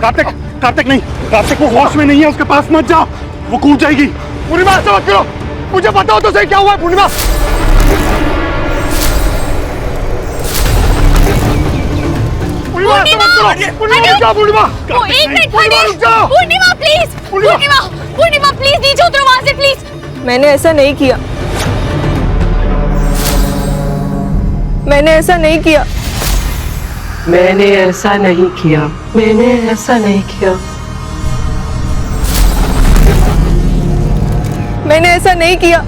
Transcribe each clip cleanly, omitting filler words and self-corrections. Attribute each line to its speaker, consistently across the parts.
Speaker 1: कार्तिक, कार्तिक नहीं, कार्तिक वो होश में नहीं है, उसके पास मत जाओ, वो कूद जाएगी। पूर्णिमा ऐसा मत करो, मुझे पता हो तो सही क्या हुआ है। पूर्णिमा, पूर्णिमा ऐसा मत करो, पूर्णिमा रुक जाओ, पूर्णिमा।
Speaker 2: वो एक मिनट
Speaker 1: पूर्णिमा रुक जाओ।
Speaker 2: पूर्णिमा प्लीज, पूर्णिमा प्लीज नीचे उतरो वहां से प्लीज।
Speaker 3: मैंने ऐसा नहीं किया, मैंने ऐसा नहीं किया,
Speaker 4: मैंने ऐसा नहीं किया, मैंने ऐसा नहीं किया,
Speaker 3: मैंने ऐसा नहीं किया।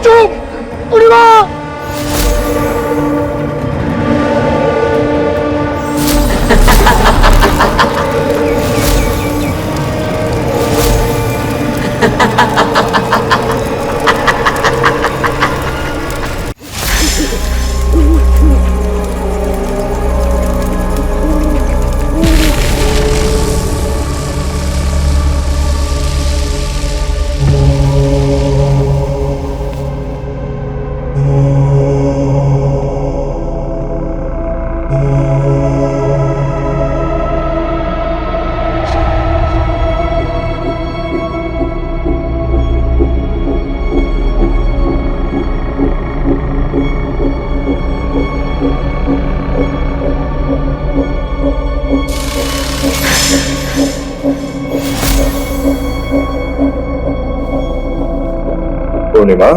Speaker 1: चुप, पूर्णिमा।
Speaker 5: पूर्णिमा,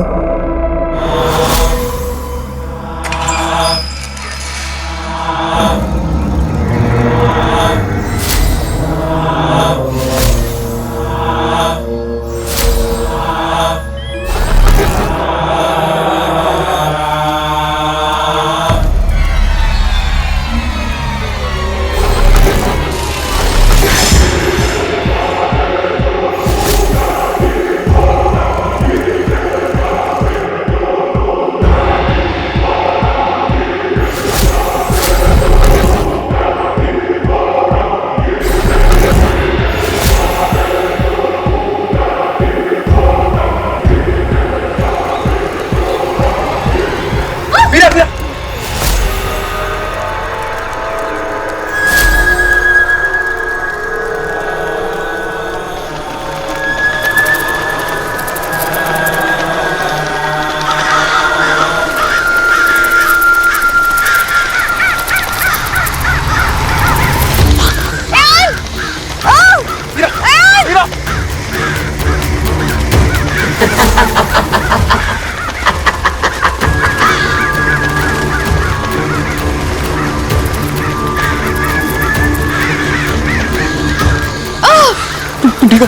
Speaker 1: तुम ठीक हो?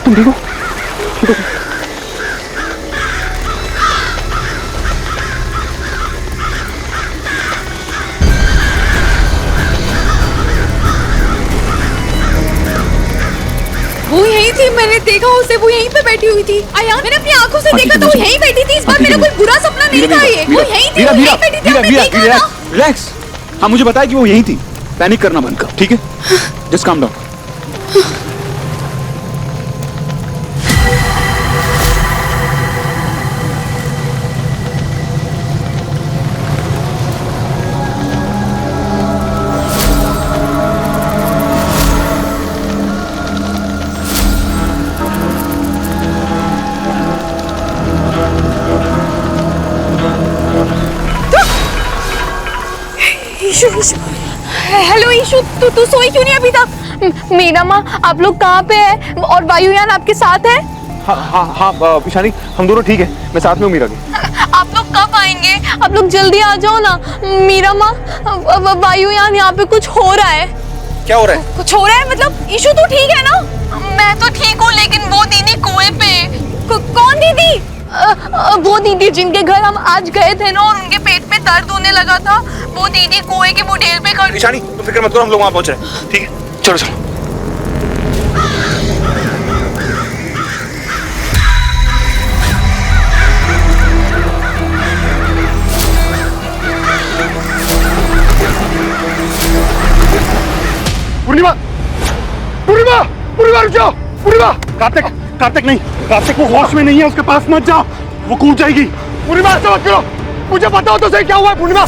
Speaker 1: तुम ठीक हो? ठीक हो?
Speaker 2: वो यहीं थी, मैंने देखा उसे, वो यहीं पे बैठी हुई थी। आयान, मैंने अपनी आंखों से देखा था, वो यहीं बैठी थी। इस बार मेरा कोई बुरा सपना नहीं था ये। वो यहीं थी, वो यहीं बैठी थी, हमने देखा था।
Speaker 1: रिलैक्स। हाँ, मुझे बताया कि वो यहीं थी। पैनिक करना बंद कर, ठीक है? Just calm down.
Speaker 2: Hello issue, तू सोई क्यों नहीं अभी तक? मीरा माँ, आप लोग कहाँ पे हैं? और वायुयान आपके साथ है?
Speaker 5: हाँ हाँ हाँ पिशानी, हम दोनों ठीक है, मैं साथ में हूँ मीरा के।
Speaker 2: आप लोग कब आएंगे? आप लोग जल्दी आ जाओ ना। मीरा माँ, वायुयान यहाँ पे कुछ हो रहा है।
Speaker 5: क्या हो रहा है?
Speaker 2: कुछ हो रहा है मतलब? ईशु तू ठीक है ना? मैं तो ठीक हूँ, लेकिन वो दीदी कुएं पे। कौन दीदी? वो दीदी जिनके घर हम आज गए थे ना, और उनके पेट में दर्द होने लगा था, वो दीदी कुएं के बुढ़ेल पे खड़ी।
Speaker 5: पिशानी, तुम फिक्र मत करो, हम लोग वहाँ पहुँच रहे हैं, ठीक है? चलो चलो।
Speaker 1: पूर्णिमा पूर्णिमा पूर्णिमा रुक जाओ। पूर्णिमा कार्तिक कार्तिक नहीं, कार्तिक वो होश में नहीं है, उसके पास मत जाओ, वो कूद जाएगी। पूर्णिमा ऐसा मत करो, मुझे बताओ तो सही क्या हुआ है। पूर्णिमा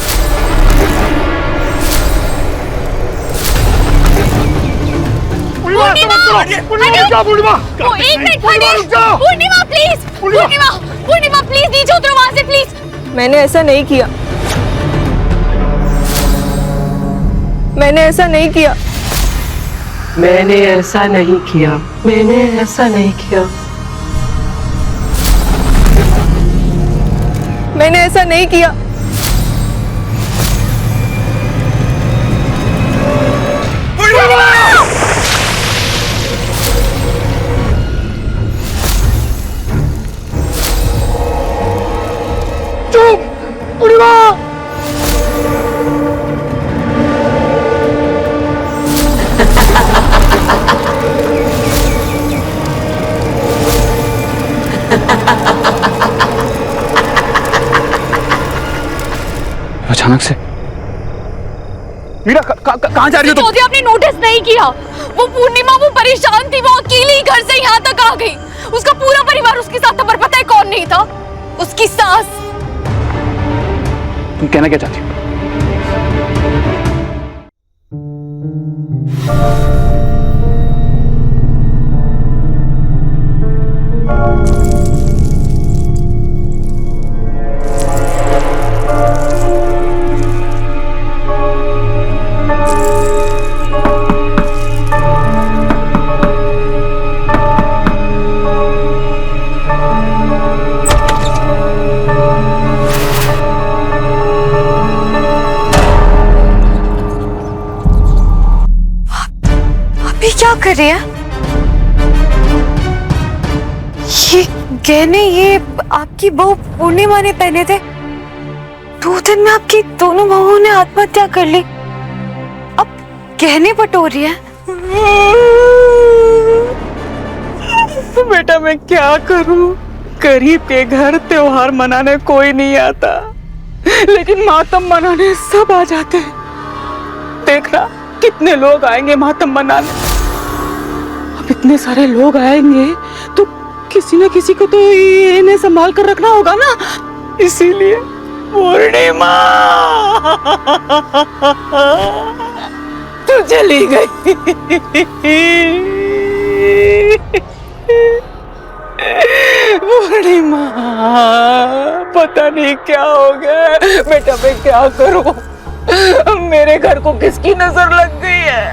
Speaker 1: पूर्णिमा ऐसा मत करो। पूर्णिमा रुक जाओ। पूर्णिमा
Speaker 2: वो एक मिनट
Speaker 1: पूर्णिमा रुक जाओ।
Speaker 2: पूर्णिमा प्लीज, पूर्णिमा पूर्णिमा प्लीज नीचे उतरो वहां से प्लीज।
Speaker 3: मैंने ऐसा नहीं किया, मैंने ऐसा नहीं किया।
Speaker 4: मैंने ऐसा नहीं किया, मैंने ऐसा नहीं किया।
Speaker 3: मैंने ऐसा नहीं किया।
Speaker 1: चुप पूर्णिमा।
Speaker 5: अचानक से मीरा कहाँ जा रही हो तुम?
Speaker 2: चौधरी आपने नोटिस नहीं किया, वो पूर्णिमा वो परेशान थी, वो अकेली ही घर से यहाँ तक आ गई। उसका पूरा परिवार उसके साथ था, पर पता है कौन नहीं था? उसकी सास।
Speaker 5: तुम कहना क्या चाहती हो?
Speaker 2: क्या कर रही है? ये गहने ये आपकी बहू पूर्णिमा ने पहने थे। 2 दिन में आपकी दोनों बहुओं ने आत्महत्या कर ली, अब गहने बटोर रही है।
Speaker 3: बेटा मैं क्या करूं? गरीब के घर त्योहार मनाने कोई नहीं आता, लेकिन मातम मनाने सब आ जाते हैं। देखना कितने लोग आएंगे मातम मनाने। अब इतने सारे लोग आएंगे तो किसी न किसी को तो इन्हें संभाल कर रखना होगा ना, इसीलिए पूर्णिमा तू चली गई। पूर्णिमा पता नहीं क्या हो गया बेटा, मैं क्या करूं? मेरे घर को किसकी नजर लग गई है?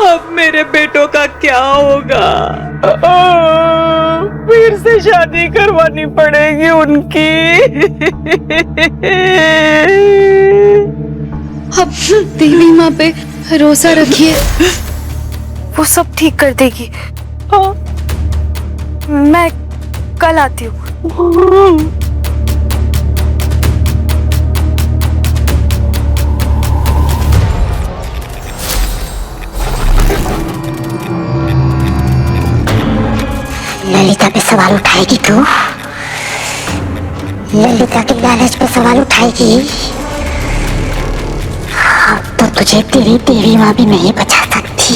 Speaker 3: अब मेरे बेटों का क्या होगा? फिर से शादी करवानी पड़ेगी उनकी।
Speaker 2: अब देवी माँ पे भरोसा रखिए, वो सब ठीक कर देगी। मैं कल आती हूँ।
Speaker 6: ललिता पे सवाल उठाएगी तू? ललिता के लालच पे सवाल उठाएगी? अब तो तुझे तेरी देवी माँ भी नहीं बचा सकती।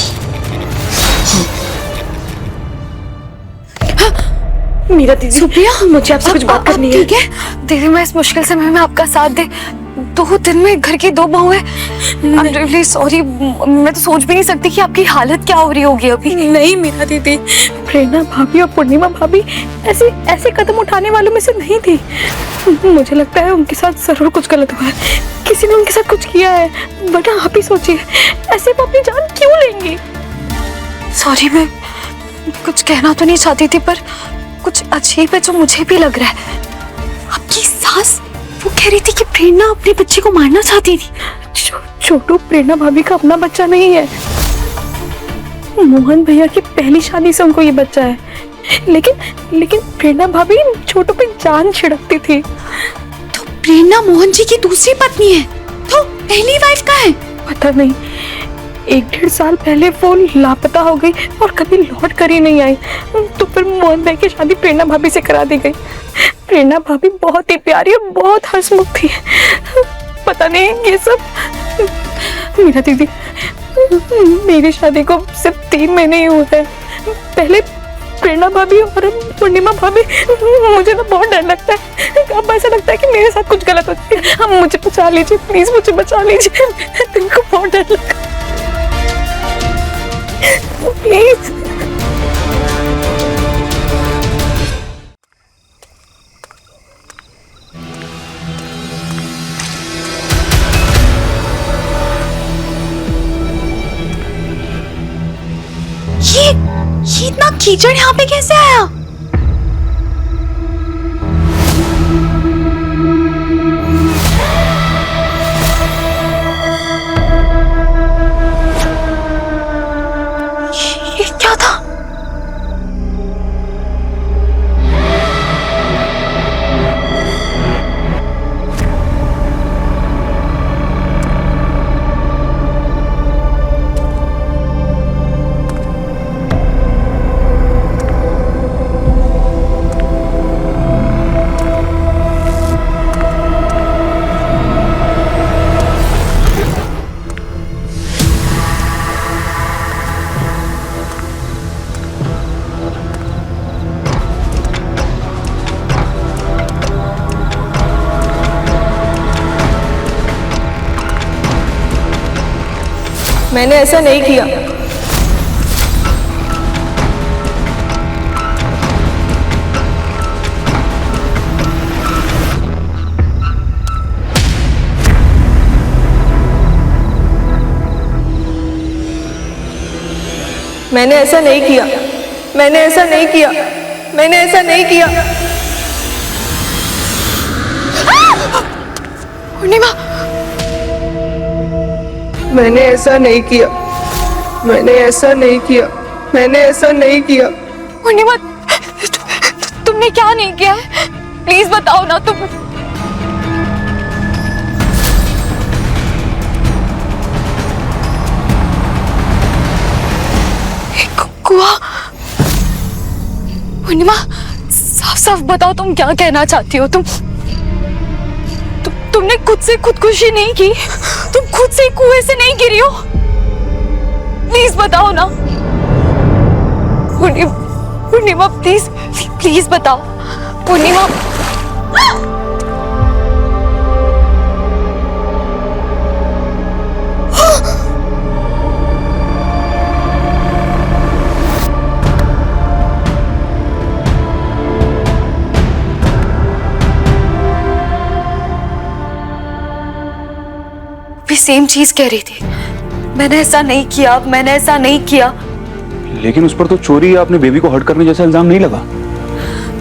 Speaker 3: मीरा दीदी, सुप्रिया, मुझे आपसे कुछ बात करनी है।
Speaker 2: ठीक है देवी माँ, इस मुश्किल समय में आपका साथ दे। 2 दिन में घर की 2 बहू है। I'm really sorry, मैं तो सोच भी नहीं सकती कि आपकी हालत क्या हो रही होगी अभी।
Speaker 3: नहीं मीरा दीदी, प्रेरणा भाभी और पूर्णिमा भाभी ऐसे ऐसे कदम उठाने वालों में से नहीं थी। मुझे लगता है उनके साथ जरूर कुछ गलत हुआ है, किसी ने उनके साथ कुछ किया है। बेटा आप ही सोचिए, ऐसे वो अपनी जान क्यों लेंगी?
Speaker 2: सॉरी, मैं कुछ कहना तो नहीं चाहती थी, पर कुछ अजीब है जो मुझे भी लग रहा है। आपकी सास वो कह रही थी कि प्रेरणा अपने बच्चे को मारना चाहती थी।
Speaker 3: छोटू प्रेरणा भाभी का अपना बच्चा नहीं है, मोहन भैया की पहली शादी से उनको ये बच्चा है। लेकिन प्रेरणा भाभी छोटू पे जान छिड़कती थी।
Speaker 2: तो प्रेरणा मोहन जी की दूसरी पत्नी है, तो पहली वाइफ का है?
Speaker 3: पता नहीं, 1-1.5 साल पहले वो लापता हो गई और कभी लौट कर ही नहीं आई। तो फिर मोहन भाई की शादी प्रेरणा भाभी से करा दी गई। प्रेरणा भाभी बहुत ही प्यारी और बहुत हंसमुख थी। पता नहीं ये सब मीरा दीदी, मेरी शादी को सिर्फ 3 महीने ही हुए हैं। पहले प्रेरणा भाभी और पूर्णिमा भाभी, मुझे ना बहुत डर लगता है। अब ऐसा लगता है कि मेरे साथ कुछ गलत होती है। अब मुझे बचा लीजिए प्लीज, मुझे बचा लीजिए, तुमको बहुत डर लगता है प्लीज।
Speaker 2: ये इतना कीचड़ यहाँ पे कैसे आया? ये क्या था?
Speaker 3: मैंने ऐसा नहीं किया। मैंने ऐसा नहीं किया। मैंने ऐसा नहीं किया। मैंने ऐसा नहीं किया।
Speaker 2: पूर्णिमा,
Speaker 3: मैंने ऐसा नहीं किया। मैंने ऐसा नहीं किया। मैंने ऐसा नहीं किया।
Speaker 2: पूर्णिमा, तुमने क्या नहीं किया है? प्लीज बताओ ना तुम। कुआ, पूर्णिमा साफ साफ बताओ तुम क्या कहना चाहती हो? तुमने खुद से खुदकुशी नहीं की? तुम खुद से कुएं से नहीं गिरी हो? प्लीज बताओ ना पूर्णिमा, प्लीज प्लीज बताओ पूर्णिमा। सेम चीज कह रही थी, मैंने ऐसा नहीं किया, मैंने ऐसा नहीं किया।
Speaker 5: लेकिन उस पर तो चोरी या अपने बेबी को हर्ट करने जैसा इल्जाम नहीं लगा।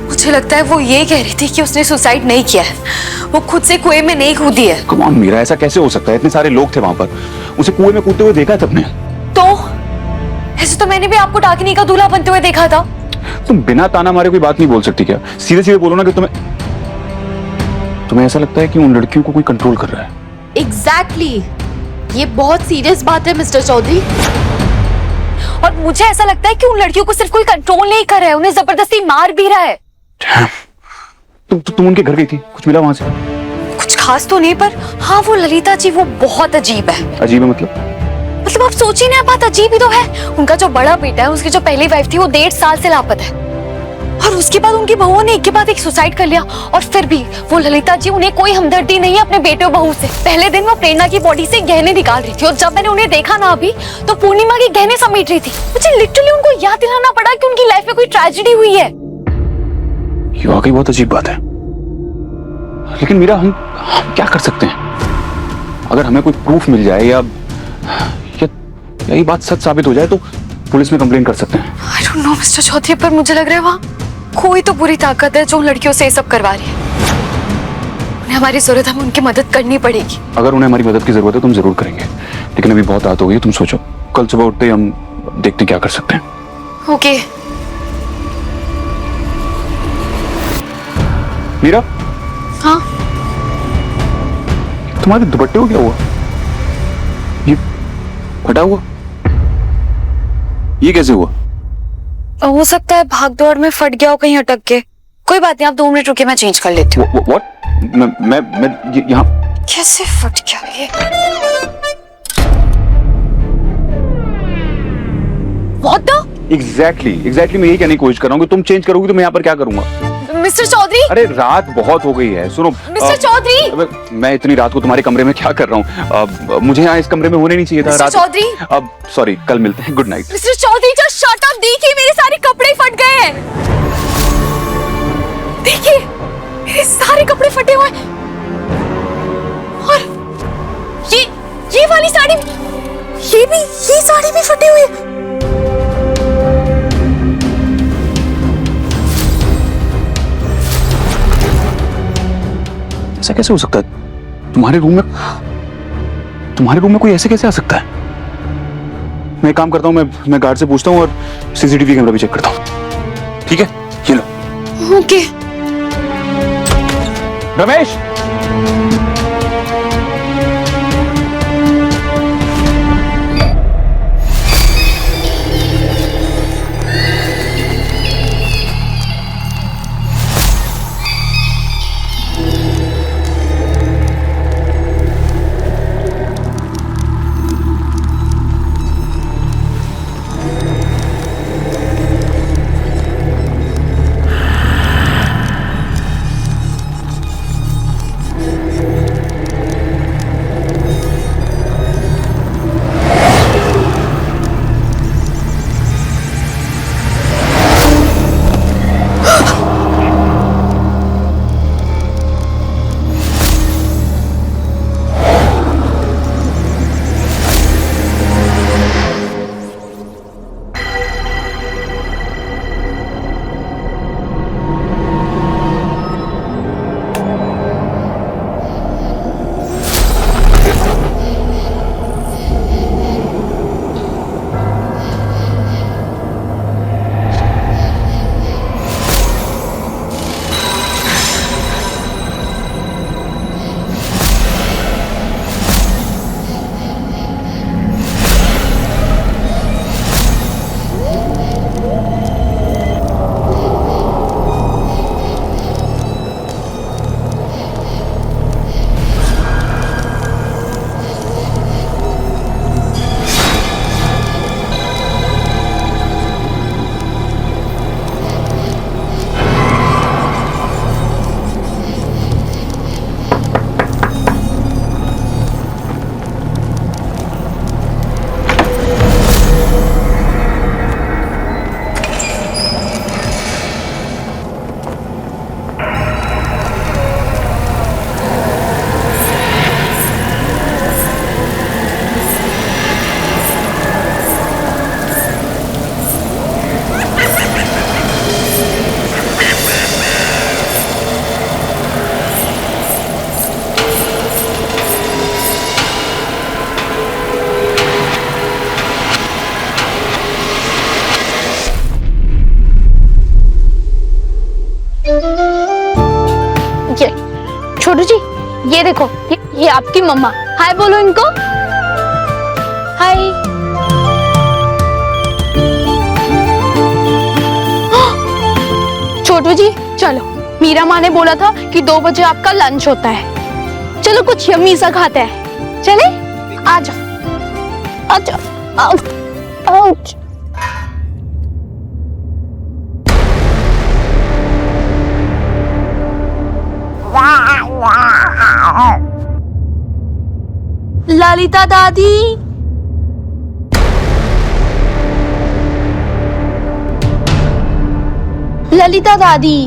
Speaker 2: मुझे लगता है वो ये कह रही थी कि उसने सुसाइड नहीं किया है, वो खुद से कुएं में नहीं कूदी है।
Speaker 5: कम ऑन मीरा, ऐसा कैसे हो सकता है? इतने सारे लोग थे वहां पर, उसे कुएं में कूदते हुए देखा था तुमने?
Speaker 2: तो ऐसे तो मैंने भी आपको डाकिनी का दूल्हा बनते हुए देखा था।
Speaker 5: तुम बिना ताना मारे कोई बात नहीं बोल सकती क्या? सीधे सीधे बोलो ना कि तुम्हें ऐसा लगता है कि उन लड़कियों को कोई कंट्रोल कर रहा है।
Speaker 2: एग्जैक्टली, ये बहुत सीरियस बात है मिस्टर चौधरी। और मुझे ऐसा लगता है कि उन लड़कियों को सिर्फ कोई कंट्रोल नहीं कर रहा है, उन्हें जबरदस्ती मार भी रहा है।
Speaker 5: तुम उनके घर गई थी, कुछ मिला वहां से?
Speaker 2: कुछ खास तो नहीं, पर हाँ वो ललिता जी वो बहुत अजीब है।
Speaker 5: अजीब है मतलब
Speaker 2: आप सोचिए ना, बात अजीब ही तो है। उनका जो बड़ा बेटा है, उसकी जो पहली वाइफ थी, वो 1.5 साल से लापता है। और उसके बाद उनकी बहुओं ने एक के बाद एक सुसाइड कर लिया। और फिर भी वो ललिता जी, उन्हें कोई हमदर्दी नहीं है अपने बेटे और बहू से। पहले दिन वो प्रेरणा की बॉडी से गहने निकाल रही थी, और जब मैंने उन्हें देखा ना अभी, तो पूर्णिमा के गहने समेट रही थी। मुझे लिटरली उनको याद दिलाना पड़ा कि उनकी लाइफ में कोई ट्रेजेडी हुई है।
Speaker 5: ये वाकई बहुत अजीब बात है। लेकिन मीरा, हम क्या कर सकते हैं? अगर हमें कोई प्रूफ मिल जाए या ये बात सच साबित हो जाए तो पुलिस में कंप्लेन कर सकते हैं।
Speaker 2: I don't know mister Chaudhary, पर मुझे लग रहा है वहाँ कोई तो बुरी ताकत है जो लड़कियों से ये सब करवा रही है। उन्हें हमारी जरूरत है, हमें उनकी मदद करनी पड़ेगी।
Speaker 5: अगर उन्हें हमारी मदद की जरूरत है तो हम जरूर करेंगे, लेकिन अभी बहुत रात हो गई। तुम सोचो, कल सुबह उठते ही हम देखते हैं क्या कर सकते हैं।
Speaker 2: ओके।
Speaker 5: मीरा,
Speaker 2: हाँ
Speaker 5: तुम्हारे दुपट्टे को क्या हुआ? ये फटा हुआ, ये कैसे हुआ?
Speaker 2: हो सकता है भाग दौड़ में फट गया हो, कहीं अटक के। कोई बात नहीं, आप 2 मिनट रुके, मैं चेंज कर लेती हूँ।
Speaker 5: What? मैं यहाँ
Speaker 2: कैसे फट गया ये?
Speaker 5: एग्जैक्टली मैं यही कहने की कोशिश कर रहा हूँ कि तुम चेंज करोगी तो मैं यहाँ पर क्या करूंगा?
Speaker 2: मिस्टर चौधरी,
Speaker 5: अरे रात बहुत हो गई है, सुनो।
Speaker 2: मिस्टर चौधरी,
Speaker 5: मैं इतनी रात को तुम्हारे कमरे में क्या कर रहा हूँ? मुझे यहाँ इस कमरे में होने नहीं चाहिए था।
Speaker 2: मिस्टर
Speaker 5: रात
Speaker 2: चौधरी,
Speaker 5: अब सॉरी, कल मिलते हैं, good night.
Speaker 2: Mister Chaudhary just shut up, देखिए मेरे सारे कपड़े फट गए हैं। देखिए मेरे सारे कपड़े फटे हुए हैं। और ये वाली साड़ी, ये साड़ी भी फटी हुई है।
Speaker 5: ऐसा कैसे हो सकता है? तुम्हारे रूम में कोई ऐसे कैसे आ सकता है? मैं एक काम करता हूँ, मैं गार्ड से पूछता हूँ और सीसीटीवी कैमरा भी चेक करता हूँ। ठीक है, ये लो।
Speaker 2: ओके।
Speaker 5: रमेश,
Speaker 2: छोटू जी, ये देखो, ये आपकी मम्मा। हाय बोलो इनको। हाय। छोटू जी चलो, मीरा माँ ने बोला था कि 2 बजे आपका लंच होता है। चलो कुछ यम्मी सा खाते हैं। चले, आ जाओ, आ जाओ। आउच। ललिता दादी, ललिता दादी,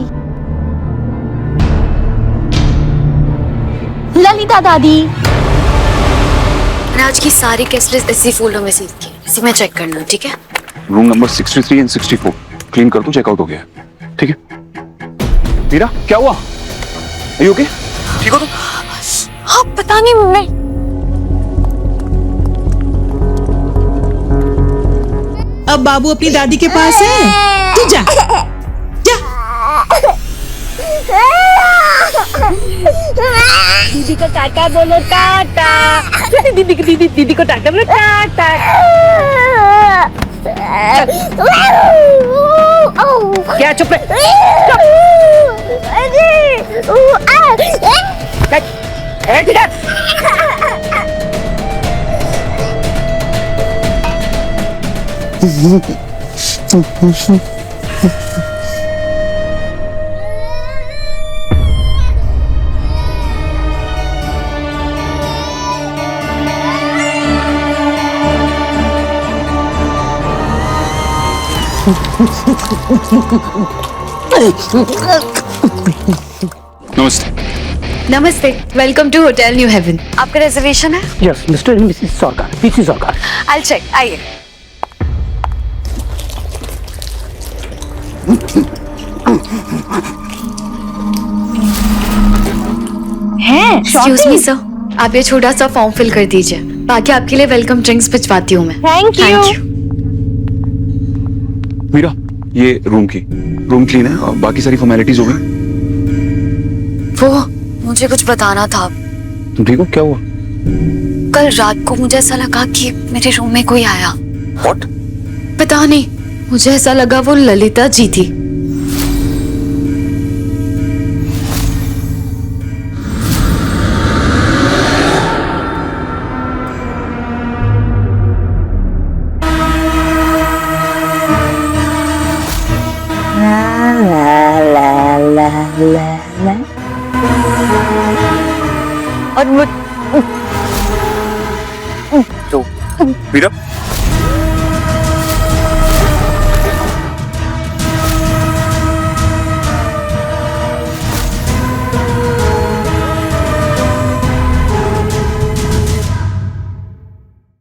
Speaker 2: ललिता दादी।
Speaker 7: आज की सारी केसलिस्ट इसी फोल्डर में सेव की, इसी में चेक करना, ठीक है?
Speaker 5: रूम नंबर 63 एंड 64 क्लीन कर दो, चेकआउट हो गया। ठीक है मीरा, क्या हुआ? Are you okay? ठीक हो तुम?
Speaker 2: हाँ पता नहीं, मैं
Speaker 8: अब बाबू अपनी दादी के पास है, तू जा जा।
Speaker 2: दीदी को टाटा बोलो, टाटा। दीदी को टाटा बोलो, टाटा। क्या चुप
Speaker 5: नमस्ते।
Speaker 7: नमस्ते, welcome to hotel New Haven. आपका रिजर्वेशन है?
Speaker 4: Yes mister and Mrs Sarkar, Mrs Sarkar.
Speaker 7: I check, आइए। एक्सक्यूज मी सर, आप ये छोटा सा फॉर्म फिल कर दीजिए, बाकी आपके लिए वेलकम ड्रिंक्स भिजवाती हूँ मैं।
Speaker 2: Thank you.
Speaker 5: मीरा, ये रूम क्लीन है और बाकी सारी फॉर्मेलिटीज हो गई।
Speaker 7: वो मुझे कुछ बताना था।
Speaker 5: तुम ठीक हो? क्या हुआ?
Speaker 7: कल रात को मुझे ऐसा लगा कि मेरे रूम में कोई आया।
Speaker 5: What?
Speaker 7: पता नहीं, मुझे ऐसा लगा वो ललिता जी थी। और
Speaker 5: मीरा,